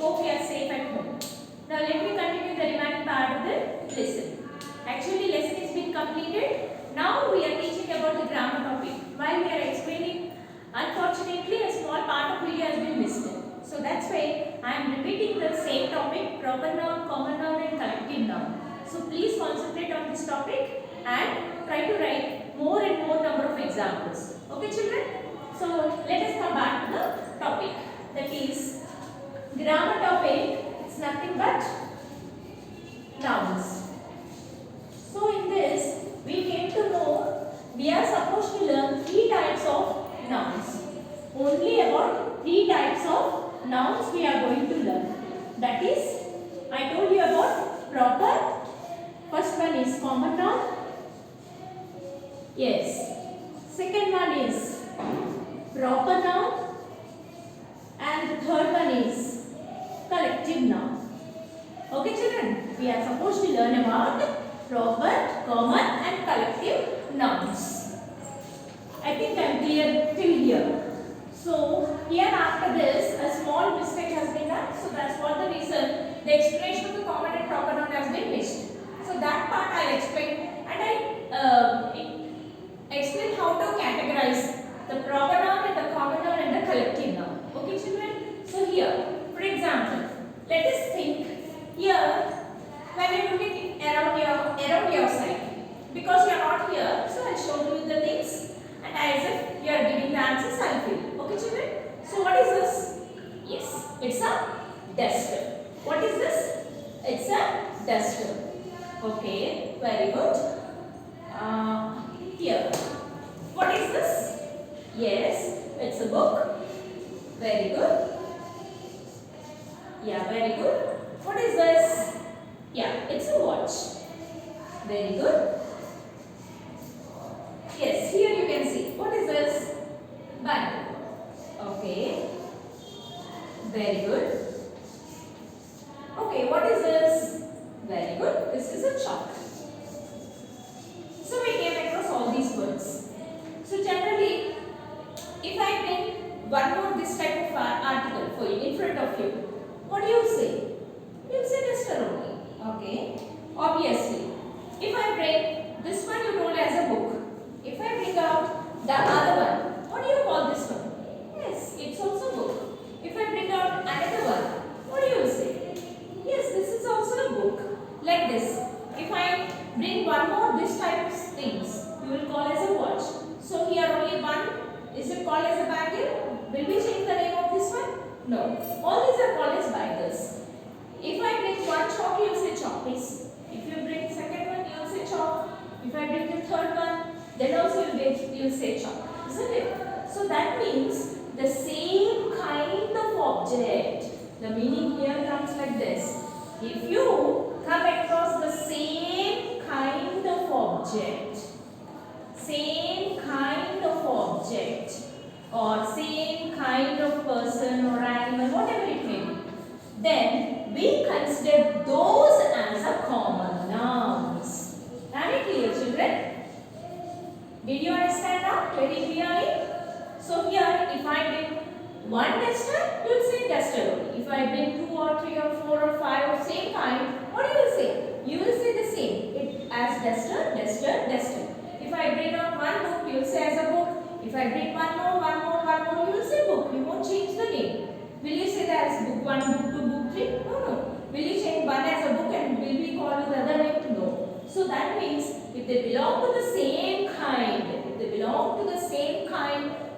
hope you are safe at home. Now let me continue the remaining part of the lesson. Actually lesson has been completed. Now we are teaching about the grammar topic. While we are explaining, unfortunately a small part of video has been missed. So that's why I am repeating the same topic, proper noun, common noun and collective noun. So please concentrate on this topic and try to write more and more number of examples. Okay children? So let us come back to the topic. That is grammar topic. It's nothing but nouns. So in this we came to know we are supposed to learn 3 types of nouns. Only about 3 types of nouns we are going to learn. That is, I told you about proper. First one is common noun. Yes. Second one is proper noun. And the third one is collective noun. Okay children, we are supposed to learn about proper, common and collective nouns. I think I am clear till here. So here after this a small mistake has been done. So that's what the reason the explanation of the common and proper noun has been missed. So that part I will explain, and I explain how to categorize the proper noun and the common noun and the collective noun. Okay children? So here, for example, let us think here when you are looking around your side, because you are not here, so I will show you the things and as if you are giving the answers I will fill. Okay children? So what is this? Yes, it's a duster. What is this? It's a duster. Okay, very good. Here, what is this? Yes, it's a book. Very good. Yeah, very good. What is this? Yeah, it's a watch. Very good. Yes, here you can see. What is this? Bible. Okay. Very good. Okay, what is this? Very good. This is a chalk. So we came across all these words. So generally, if I bring one more this type of article for you in front of you, what do you say? You will say duster only. Okay. Obviously, if I bring this one you told as a book. If I bring out the other one, what do you call this one? Yes, it's also book. If I bring out another one, what do you say? Yes, this is also a book. Like this. If I bring one more this type of things, you will call as a watch. So here only one. Is it called as a bangle? Will we change the name of this one? No. All these are called as bangles. If I bring one chalk, you will say chalk piece. If you bring second one, you will say chalk. If I bring the third one, then also you will say chalk. Isn't it? So that means the same kind of object. The meaning here comes like this. If you come across the same kind of object, or same kind of person or animal, whatever it may be, then we consider those as a common nouns. Am I clear children? Did you understand now very clearly? So here if I bring one duster, you will say duster only. If I bring 2 or 3 or 4 or 5 of same kind, what you will say? You will say the same. It as duster, duster, duster. If I bring out one book, you will say as a book. If I bring one more, you will say book. You won't change the name. Will you say that as book 1, book 2, book 3? No. Will you change one as a book and will we call it the other name? No. So that means if they belong to the same kind,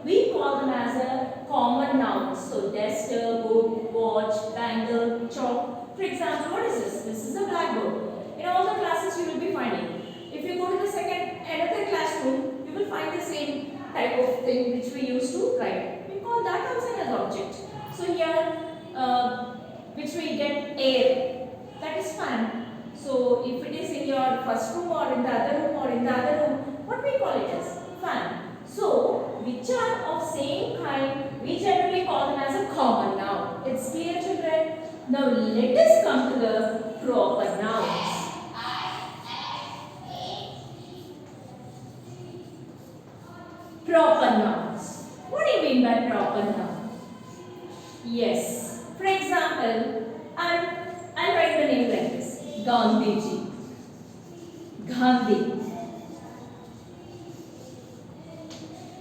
we call them as a common noun. So duster, book, watch, bangle, chalk. For example, what is this? This is a blackboard. In all the classes you will be finding. If you go to the another classroom, you will find the same type of thing which we used to write. We call that also as object. So here, which we get air, that is fan. So if it is in your first room or in the other room, what we call it as? Fan. So which are of same kind, we generally call them as a common noun. It's clear children? Now let us come to the proper nouns. Proper nouns. What do you mean by proper noun? Yes. For example, example, I'll write the name like this. Gandhiji. Gandhi.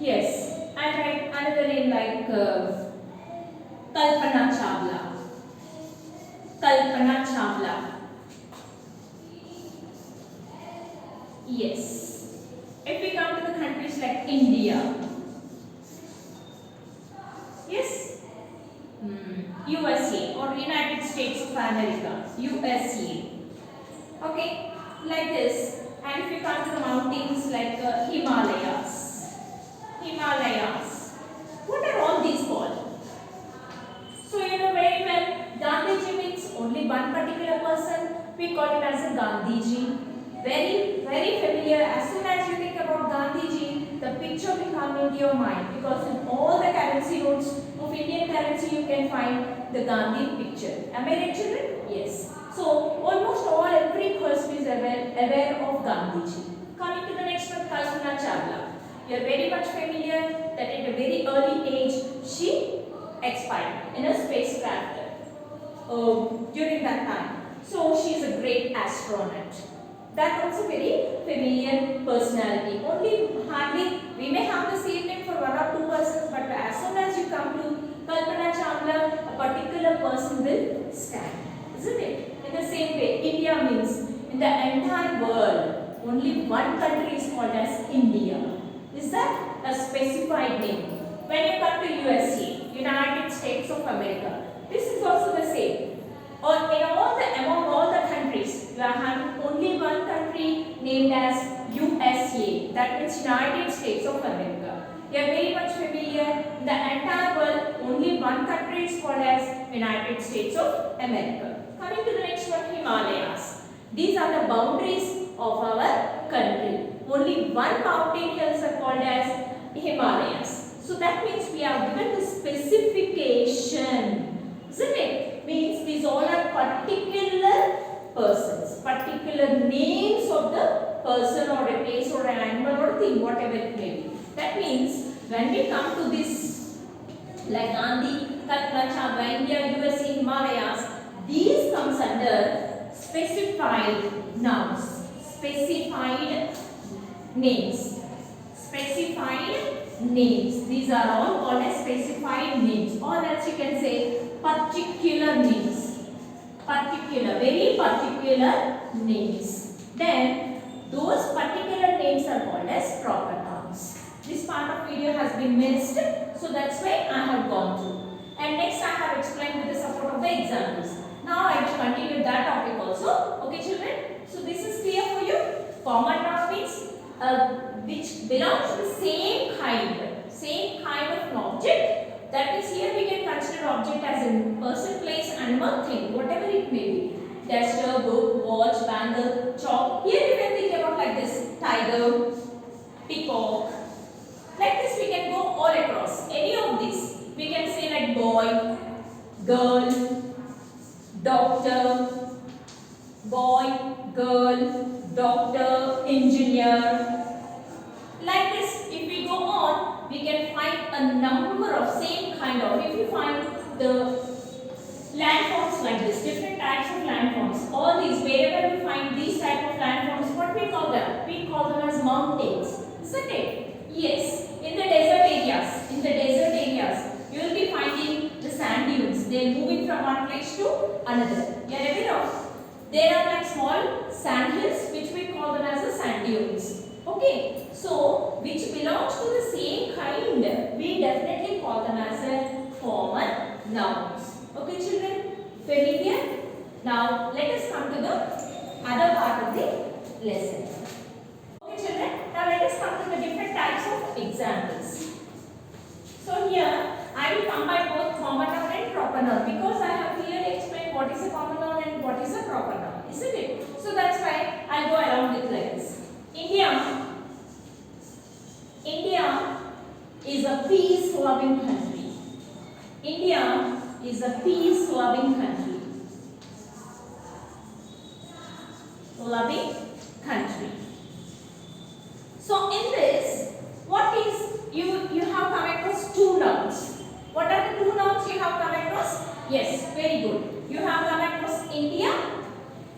Yes. I'll write another name like Kalpana Chawla. Kalpana Chawla. Yes. If we come to the countries like India. Yes. USA or United States of America. USA. Okay. Like this. And if we come to the mountains like Himalayas. Himalayas. What are all these called? So you know very well, Gandhiji means only one particular person. We call him as a Gandhiji. Very, very familiar. As soon as you think about Gandhiji, the picture will come into your mind, because in all the currency notes of Indian currency you can find the Gandhi picture. Am I right, children? Yes. So almost every person is aware of Gandhiji. Coming to the next one, Kalpana Chawla. You are very much familiar that at a very early age she expired in a spacecraft during that time. So she is a great astronaut. That also very familiar personality. Only hardly we may have the same name for one or two persons, but as soon as you come to Kalpana Chawla, a particular person will stand, isn't it? In the same way, India means in the entire world, only one country is called as India. Is that a specified name? When you come to USA, United States of America, this is also the same. Or among all the countries, you are having only one country named as USA. That means United States of America. You are very much familiar. In the entire world, only one country is called as United States of America. Coming to the next one, Himalayas. These are the boundaries of our country. Only one mountain hills are called as Himalayas. So that means we have given the specification, isn't it? Means these all are particular persons, particular names of the person or a place or an animal or a thing, whatever it may be. That means when we come to this, like Gandhi, Kalpana Chawla, India, USA, Himalayas, these comes under specified nouns, specified names, specified names. These are all called as specified names, or else you can say particular names, particular, very particular names. Then those particular names are called as proper nouns. This part of video has been missed, so that's why I have gone through. And next I have explained with the support of the examples. Now I will continue that topic also. Okay, children? So this is clear for you. Common noun means which belongs to the same kind of an object. That means here we can consider object as a person, place, animal, thing, whatever it may be. Duster, book, watch, bangle, chalk. Here you can think about like this: tiger, peacock. Like this we can go all across. Any of these. We can say like boy, girl, doctor, boy, girl, doctor, engineer. Like this, if we go on, we can find a number of same kind of. If you find the landforms like this, different types of landforms, all these, wherever we find these type of landforms, what we call them? We call them as mountains, isn't it? Yes. In the desert areas, you will be finding the sand dunes. They are moving from one place to another. You are aware of? There are like small sand hills which we call them as the sand dunes. Okay. So, which belongs to the same kind, we definitely call them as a common nouns. Okay, children? Familiar? Now, let us come to the other part of the lesson. Okay, children? Now, let us come to the different types of examples. So, here, I will combine both common noun and proper noun, because I have clearly explained what is a common noun and what is a proper noun, isn't it? So, that's why I will go along with like this. India is a peace-loving country. India is a peace-loving country. Loving country. So in this, what is you have come across two nouns. What are the two nouns you have come across? Yes, very good. You have come across India,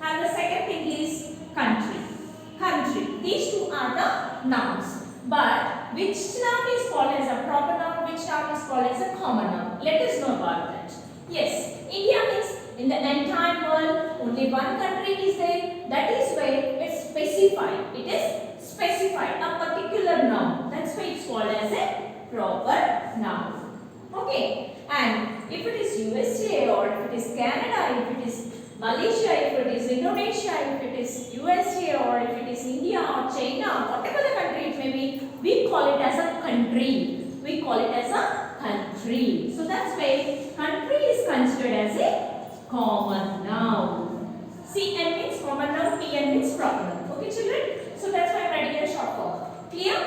and the second thing is country. Country. These two are the nouns. But which noun is called as a proper noun? Which noun is called as a common noun? Let us know about that. Yes, India means in the entire world only one country is there. That is why it's specified. It is specified, a particular noun. That's why it's called as a proper noun. Okay. And if it is USA or if it is Canada, if it is Malaysia, if it is Indonesia, if it is USA or if it is India or China, whatever the country it may be, we call it as a country. We call it as a country. So that's why country is considered as a common noun. CN means common noun, PN means proper noun. Okay children? So that's why I'm writing in a short form. Clear?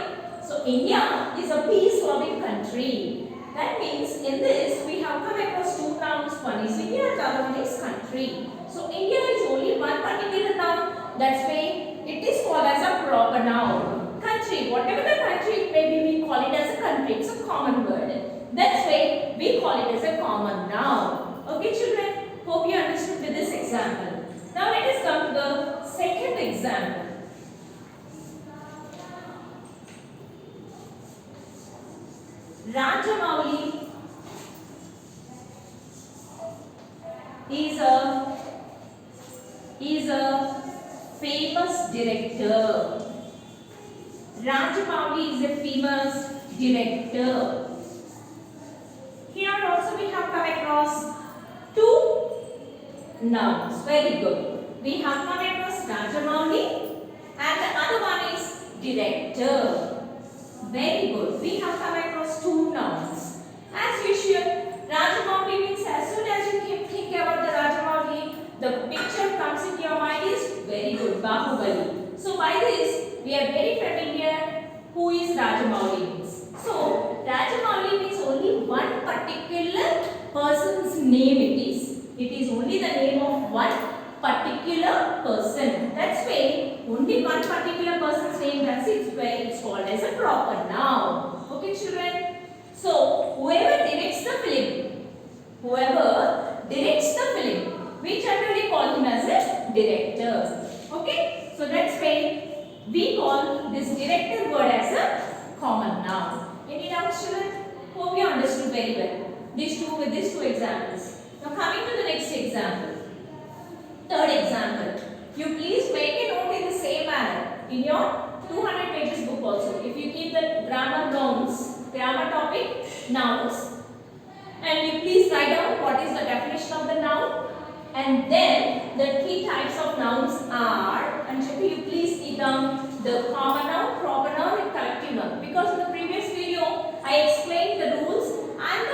So India is a peace-loving country. That means in this we have come across two nouns. One is India and the other one is country. So India is only one particular noun. That's why it is called as a proper noun. Country, whatever the country it may be, we call it as a country. It's a common word. That's why we call it as a common noun. Okay children? Hope you understood with this example. Now let us come to the second example. Rajamouli is a famous director. Rajamouli is a famous director. Here also we have come across two nouns. Very good. We have come across Rajamouli and the other one is director. Very good. We have come across two nouns. As usual, Rajamouli means as soon as you think about the Rajamouli, the picture comes into your mind is very good, Bahubali. So by this, we are very familiar who is Rajamouli means. So Rajamouli means only one particular person's name it is. It is only the name of one particular person. That's why only one particular person's name, that's it, where it's called as a proper noun. Okay children? So whoever directs the film, we generally call him as a director. Okay? So that's why we call this director word as a common noun. Any doubts children? Hope you understood very well. These two examples. Now coming to the next example. Third example. You please make a note in the same manner in your 200 pages book also. If you keep the grammar topic, nouns, and you please write down what is the definition of the noun, and then the three types of nouns are, and you please keep down the common noun, proper noun and collective noun, because in the previous video I explained the rules and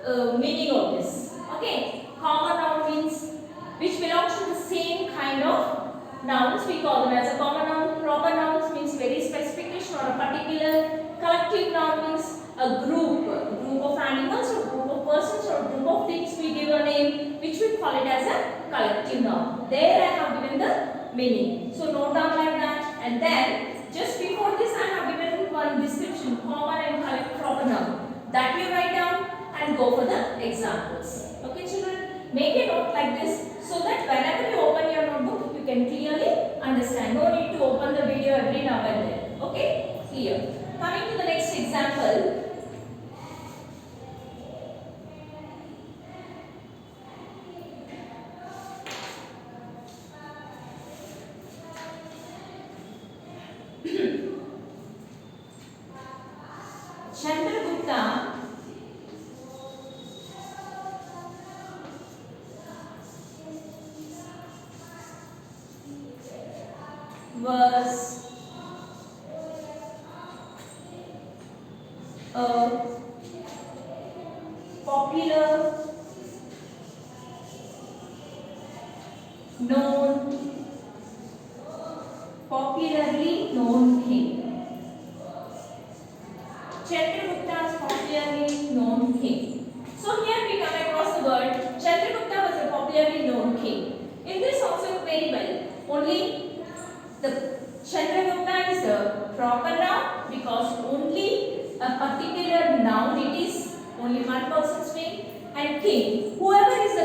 the meaning of this. Okay, common noun means which belongs to the same kind of nouns, we call them as a common noun. Proper nouns means very specification or a particular. Collective noun means a group of animals or group of persons or group of things we give a name, which we call it as a collective noun. There I have given the meaning. So note down like that, and then just before this I have given one description, common and collective proper noun. That you write down and go for the examples. Okay children? Make a note like this so that whenever you open your notebook, you can clearly understand. No need to open the video every now and then. Okay? Clear. Coming to the next example. Chandragupta was a popularly known king. Chandragupta is popularly known king. So here we come across the word Chandragupta was a popularly known king. In this also very well, only the Chandragupta is a proper noun because only a particular noun it is, only one person's name, and king. Whoever is the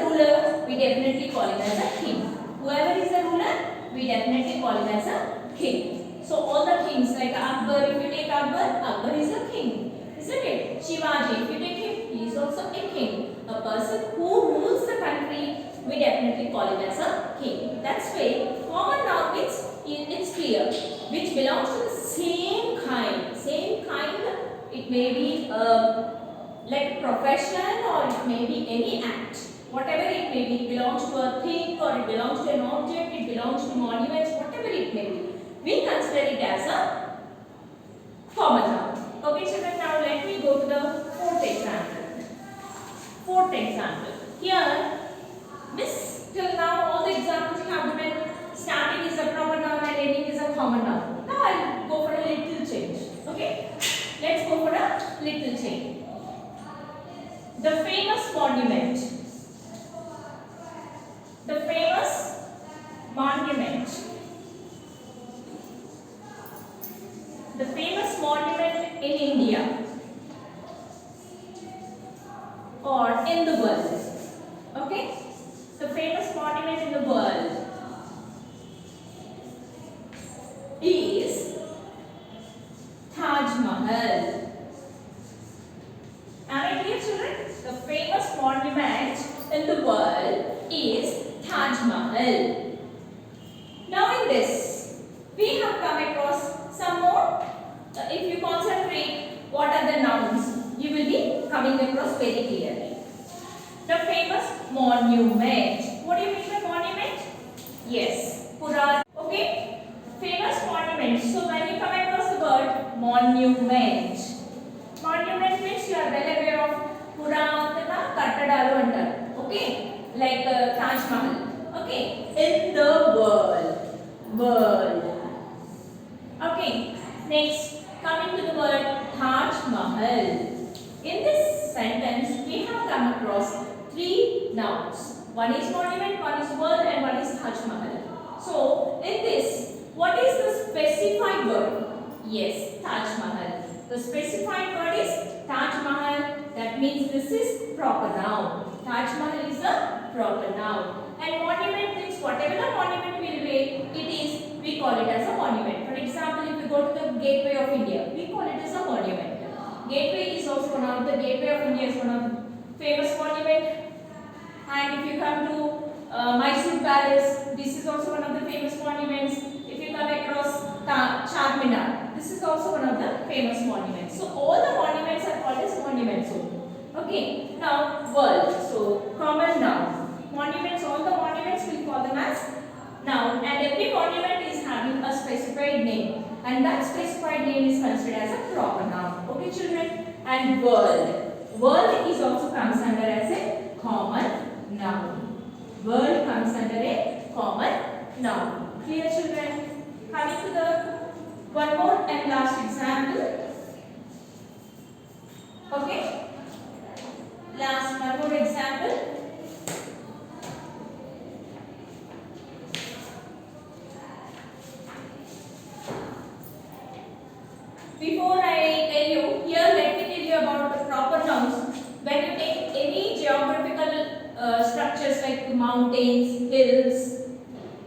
definitely call him as a king. Whoever is the ruler, we definitely call him as a king. So all the kings like Akbar, if you take Akbar, Akbar is a king, isn't it? Shivaji, if you take him, he is also a king. A person who rules the country, we definitely call him as a king. That's why common noun means it's clear, which belongs to the same kind. Same kind, it may be like profession or it may be any act. Whatever it may be, it belongs to a thing or it belongs to an object, it belongs to monuments, whatever it may be. We consider it as a common noun. Okay, children, now let me go to the fourth example. Fourth example. Here, Miss, till now all the examples you have given, starting is a proper noun and ending is a common noun. Now I'll go for a little change. Okay? Let's go for a little change. The famous monument. The famous monument. The famous monument in India or in the world. Okay? The famous monument in the world is Taj Mahal. Am I clear, children? The famous monument in the world is Taj Mahal. Now in this, we have come across some more. If you concentrate what are the nouns, you will be coming across very clearly. The famous monument. What do you mean by monument? Yes, Pura. Okay? Famous monument. So when you come across the word monument, monument means you are well aware of Puratana Kattadalu antaru. Okay? Like Taj Mahal. Okay? In the world. World. Okay? Next, coming to the word Taj Mahal. In this sentence, we have come across three nouns. One is monument, one is world, and one is Taj Mahal. So, in this, what is the specified word? Yes, Taj Mahal. The specified word is Taj Mahal. That means this is proper noun. Taj Mahal is a proper noun. And monument means whatever the monument will be, it is, we call it as a monument. For example, if we go to the Gateway of India, we call it as a monument. Gateway is also one of the Gateway of India is one of the famous monument. And if you come to Mysore Palace, this is also one of the famous monuments. If you come across Charminar, this is also one of the famous monuments. So all the monuments are called as monuments only. Okay. Now world. So common noun. Monuments. All the monuments we call them as noun, and every monument is having a specified name, and that specified name is considered as a proper noun. Okay, children. And world. World is also comes under as a common noun. World comes under a common noun. Clear, children? Coming to the one more and last example. Okay. Last one more example. Before I tell you, here let me tell you about the proper nouns. When you take any geographical structures like mountains, hills,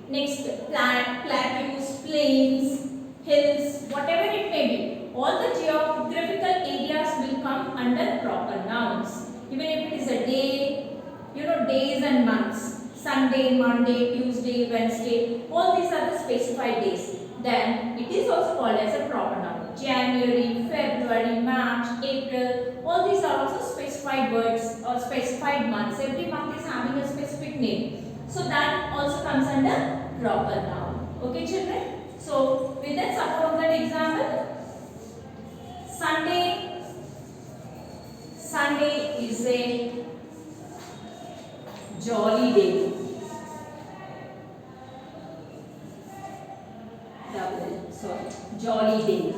next plateaus, plains, hills, whatever it may be, all the geographical areas will come under proper nouns. Even if it is a day, you know, days and months. Sunday, Monday, Tuesday, Wednesday, all these are the specified days. Then it is also called as a proper noun. January, February, March, April, all these are also specified words or specified months. Every month is having a specific name. So that also comes under proper noun. Okay, children? So with that support of that example, Sunday is a jolly day. Jolly day.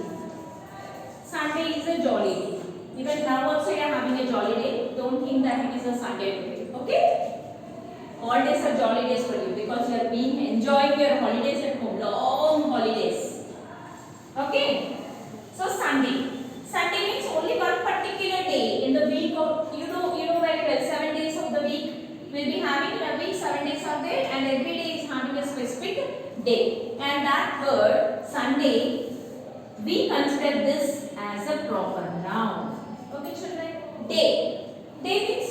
Sunday is a jolly day. Even now also you are having a jolly day. Don't think that it is a Sunday today. Okay? All days are jolly days for you because you are being enjoying your holidays at home. Long holidays. Okay? So Sunday. Sunday means only one particular day in the week of, you know very well, 7 days of the week. We'll be having in a week 7 day. And that word Sunday, we consider this as a proper noun. Okay children? Day. Day means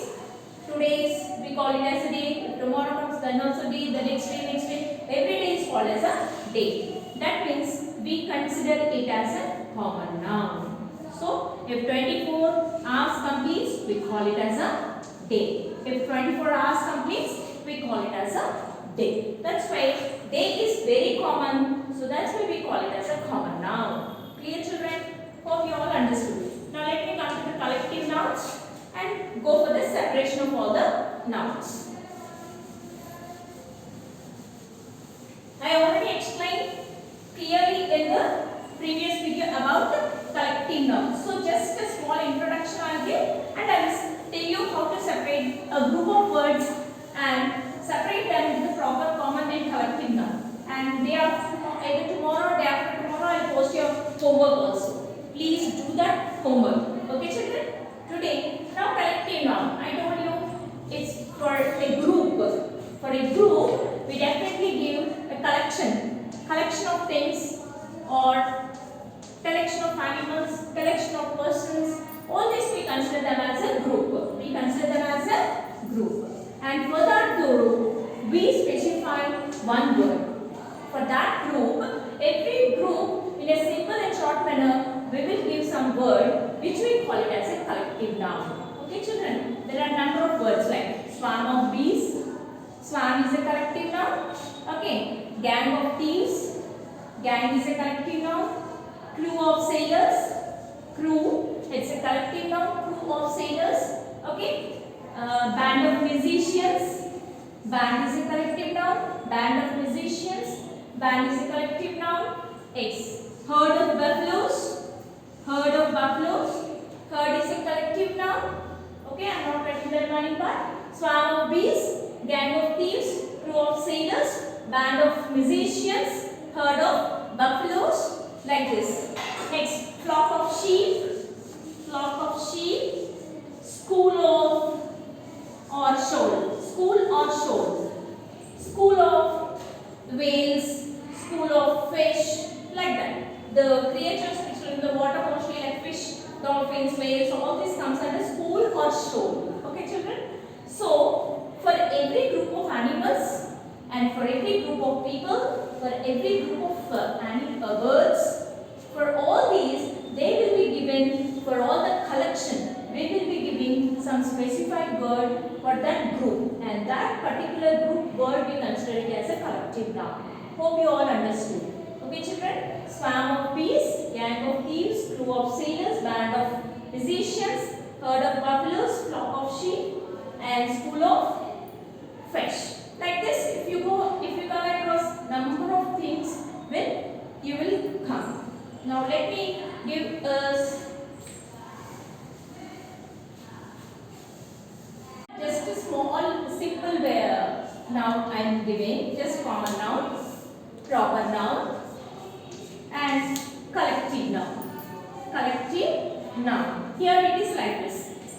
today's, we call it as a day. If tomorrow comes, then also day. The next day. Every day is called as a day. That means we consider it as a common noun. So, if 24 hours completes, we call it as a day. If 24 hours completes, we call it as a day. That's why day is very common. So, that's why we call it as a common noun. Clear children? Hope you all understood. Now, let me come to the collective nouns and go for the separation of all the nouns. I already explained clearly in the previous video about the collective nouns. So just a small introduction I will give, and I will tell you how to separate a group of words and separate them into the proper common and collective noun. And day after tomorrow, either tomorrow or day after tomorrow, I will post your homework also. Please do that homework. Okay children? Today, now collective noun. I told you it's for a group. For a group, we definitely give a collection of things or collection of animals, collection of persons. All this we consider them as a group. We consider them as a group. And for that group, we specify one word. For that group, every group in a simple and short manner, we will give some word which we call it as a collective noun. Okay children? There are a number of words like swarm of bees. Swarm is a collective noun. Okay. Gang of thieves. Gang is a collective noun. Crew of sailors. Crew, it's a collective noun. Crew of sailors. Okay. Band of musicians. Band is a collective noun. Band of musicians. Band is a collective noun. X. Herd of buffaloes. Herd of buffaloes. Herd is a collective noun. Okay, I am not writing the remaining part. Swarm of bees. Gang of thieves. Crew of sailors. Band of musicians. Herd of buffaloes. Like this. Next, flock of sheep. Flock of sheep. School of or shoal. School or shoal. School of whales. School of fish. Like that. The creatures which are in the water mostly like fish, dolphins, whales, all this comes under school or shoal. Okay children? So, for every group of animals and for every group of people, for every group of birds, for all these, they will be given, for all the collection, we will be giving some specified word for that group, and that particular group word we consider it as a collective noun. Hope you all understood. Okay children? Swarm of bees, gang of thieves, crew of sailors, band of musicians, herd of buffaloes, flock of sheep, and school of fish. Like this, if you come across number of things, then you will come. Now let me give us just a small simple noun I am giving, just common noun, proper noun and collective noun. Collective noun. Here it is like this.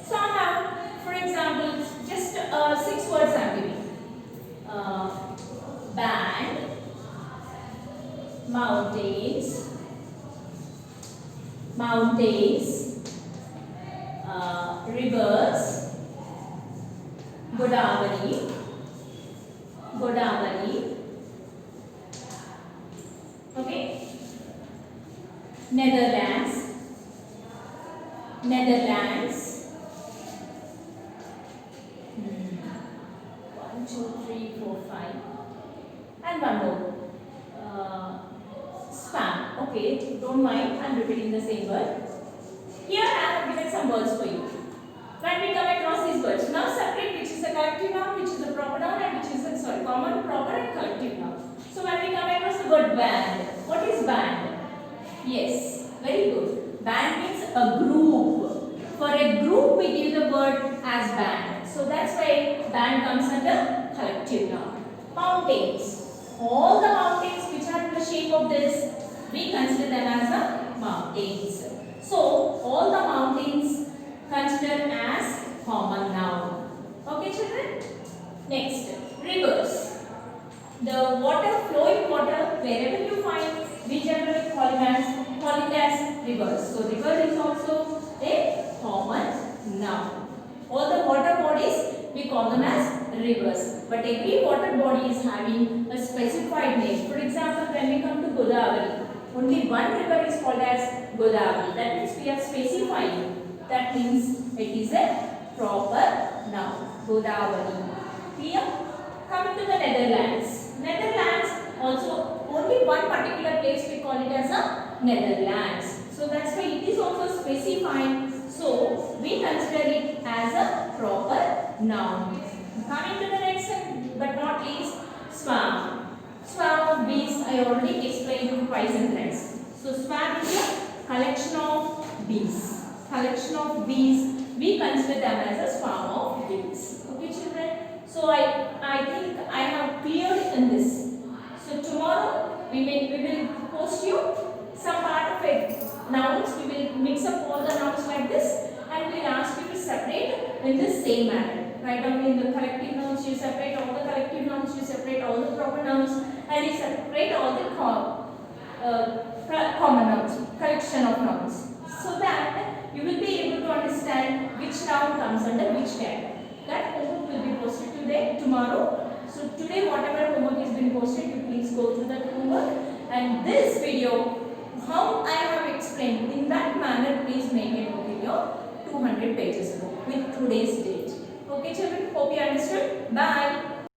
So I have, for example, just 6 words I am giving. Band, mountains, rivers, Godavari, okay, Netherlands, 1, 2, 3, 4, 5, and one more. Span. Okay, don't mind, I am repeating the same word. Here I have given some words for you. When we come across these words, now separate which is a collective noun, which is a proper noun, and which is a common, proper, and collective noun. So when we come across the word band, what is band? Yes, very good. Band means a group. For a group, we give the word as band. So that's why band comes under collective noun. Mountains. All the mountains which are in the shape of this, we consider them as a mountains. So all the mountains considered as common noun. Okay children? Next, rivers. The flowing water water, wherever you find, we generally call it as rivers. So river is also a common noun. All the water bodies we call them as rivers. But every water body is having a specified name. For example, when we come to Godavari, only one river is called as Godavari. That means we are specifying. That means it is a proper noun. Godavari. Clear? Coming to the Netherlands. Netherlands also only one particular place we call it as a Netherlands. So that's why it is also specified. So we consider it as a proper noun. Coming to the next but not least, swarm. Swarm of bees I already explained you twice and thrice. So swarm is a collection of bees. Collection of bees, we consider them as a swarm of bees. Okay children? So I think I have cleared in this. So tomorrow we will post you some part of it. Nouns, we will mix up all the nouns like this and we will ask you to separate in the same manner. Write down in the collective nouns, you separate all the collective nouns, you separate all the proper nouns and you separate all the common nouns, collection of nouns. So that you will be able to understand which noun comes under which tag. That homework will be posted tomorrow. So today whatever homework has been posted, you please go through that homework. And this video, how I have explained, in that manner please make it in your 200 pages book with today's date. Okay children, hope you understood. Bye.